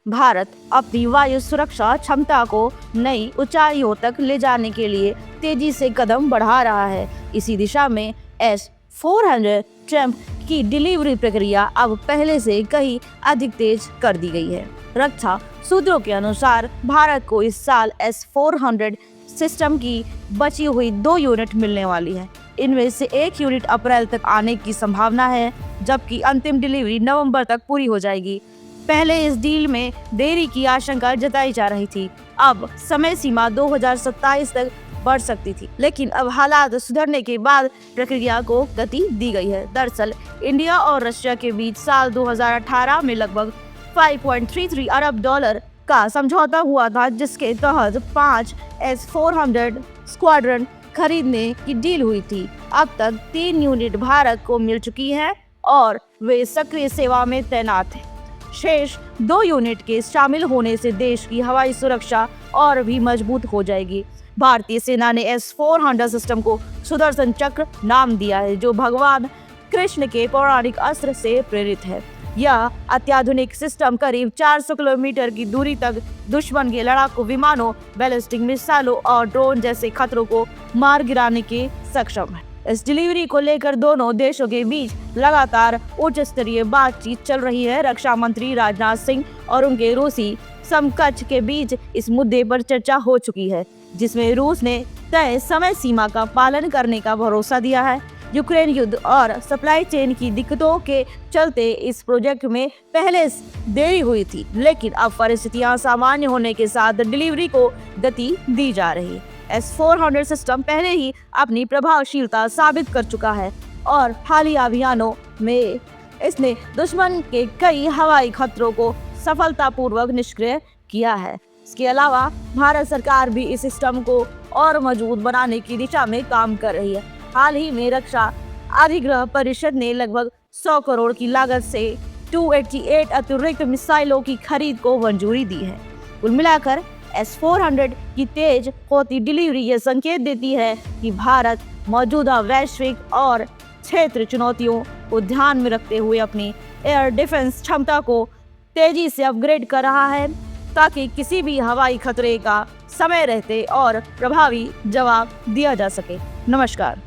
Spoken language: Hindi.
भारत अपनी वायु सुरक्षा क्षमता को नई ऊंचाइयों तक ले जाने के लिए तेजी से कदम बढ़ा रहा है। इसी दिशा में S-400 ट्रम्प की डिलीवरी प्रक्रिया अब पहले से कहीं अधिक तेज कर दी गई है। रक्षा सूत्रों के अनुसार भारत को इस साल S-400 सिस्टम की बची हुई 2 यूनिट मिलने वाली है। इनमें से 1 यूनिट अप्रैल तक आने की संभावना है, जबकि अंतिम डिलीवरी नवंबर तक पूरी हो जाएगी। पहले इस डील में देरी की आशंका जताई जा रही थी। अब समय सीमा 2027 तक बढ़ सकती थी, लेकिन अब हालात सुधरने के बाद प्रक्रिया को गति दी गई है। दरअसल इंडिया और रशिया के बीच साल 2018 में लगभग 5.33 अरब डॉलर का समझौता हुआ था, जिसके तहत 5 S-400 स्क्वाड्रन खरीदने की डील हुई थी। अब तक 3 यूनिट भारत को मिल चुकी है और वे सक्रिय सेवा में तैनात हैं। शेष 2 यूनिट के शामिल होने से देश की हवाई सुरक्षा और भी मजबूत हो जाएगी। भारतीय सेना ने S-400 सिस्टम को सुदर्शन चक्र नाम दिया है, जो भगवान कृष्ण के पौराणिक अस्त्र से प्रेरित है। यह अत्याधुनिक सिस्टम करीब 400 किलोमीटर की दूरी तक दुश्मन के लड़ाकू विमानों, बैलिस्टिक मिसाइलों और ड्रोन जैसे खतरों को मार गिराने के सक्षम है। इस डिलीवरी को लेकर दोनों देशों के बीच लगातार उच्च स्तरीय बातचीत चल रही है। रक्षा मंत्री राजनाथ सिंह और उनके रूसी समकक्ष के बीच इस मुद्दे पर चर्चा हो चुकी है, जिसमें रूस ने तय समय सीमा का पालन करने का भरोसा दिया है। यूक्रेन युद्ध और सप्लाई चेन की दिक्कतों के चलते इस प्रोजेक्ट में पहले देरी हुई थी, लेकिन अब परिस्थितियां सामान्य होने के साथ डिलीवरी को गति दी जा रही है। S-400 सिस्टम पहले ही अपनी प्रभावशीलता साबित कर चुका है और हालिया अभियानों में इसने दुश्मन के कई हवाई खतरों को सफलतापूर्वक निष्क्रिय किया है। इसके अलावा भारत सरकार भी इस सिस्टम को और मजबूत बनाने की दिशा में काम कर रही है। हाल ही में रक्षा अधिग्रह परिषद ने लगभग 100 करोड़ की लागत से 288 अतिरिक्त मिसाइलों की खरीद को मंजूरी दी है। कुल मिलाकर S-400 की तेज होती डिलीवरी ये संकेत देती है कि भारत मौजूदा वैश्विक और क्षेत्रीय चुनौतियों को ध्यान में रखते हुए अपनी एयर डिफेंस क्षमता को तेजी से अपग्रेड कर रहा है, ताकि किसी भी हवाई खतरे का समय रहते और प्रभावी जवाब दिया जा सके। नमस्कार।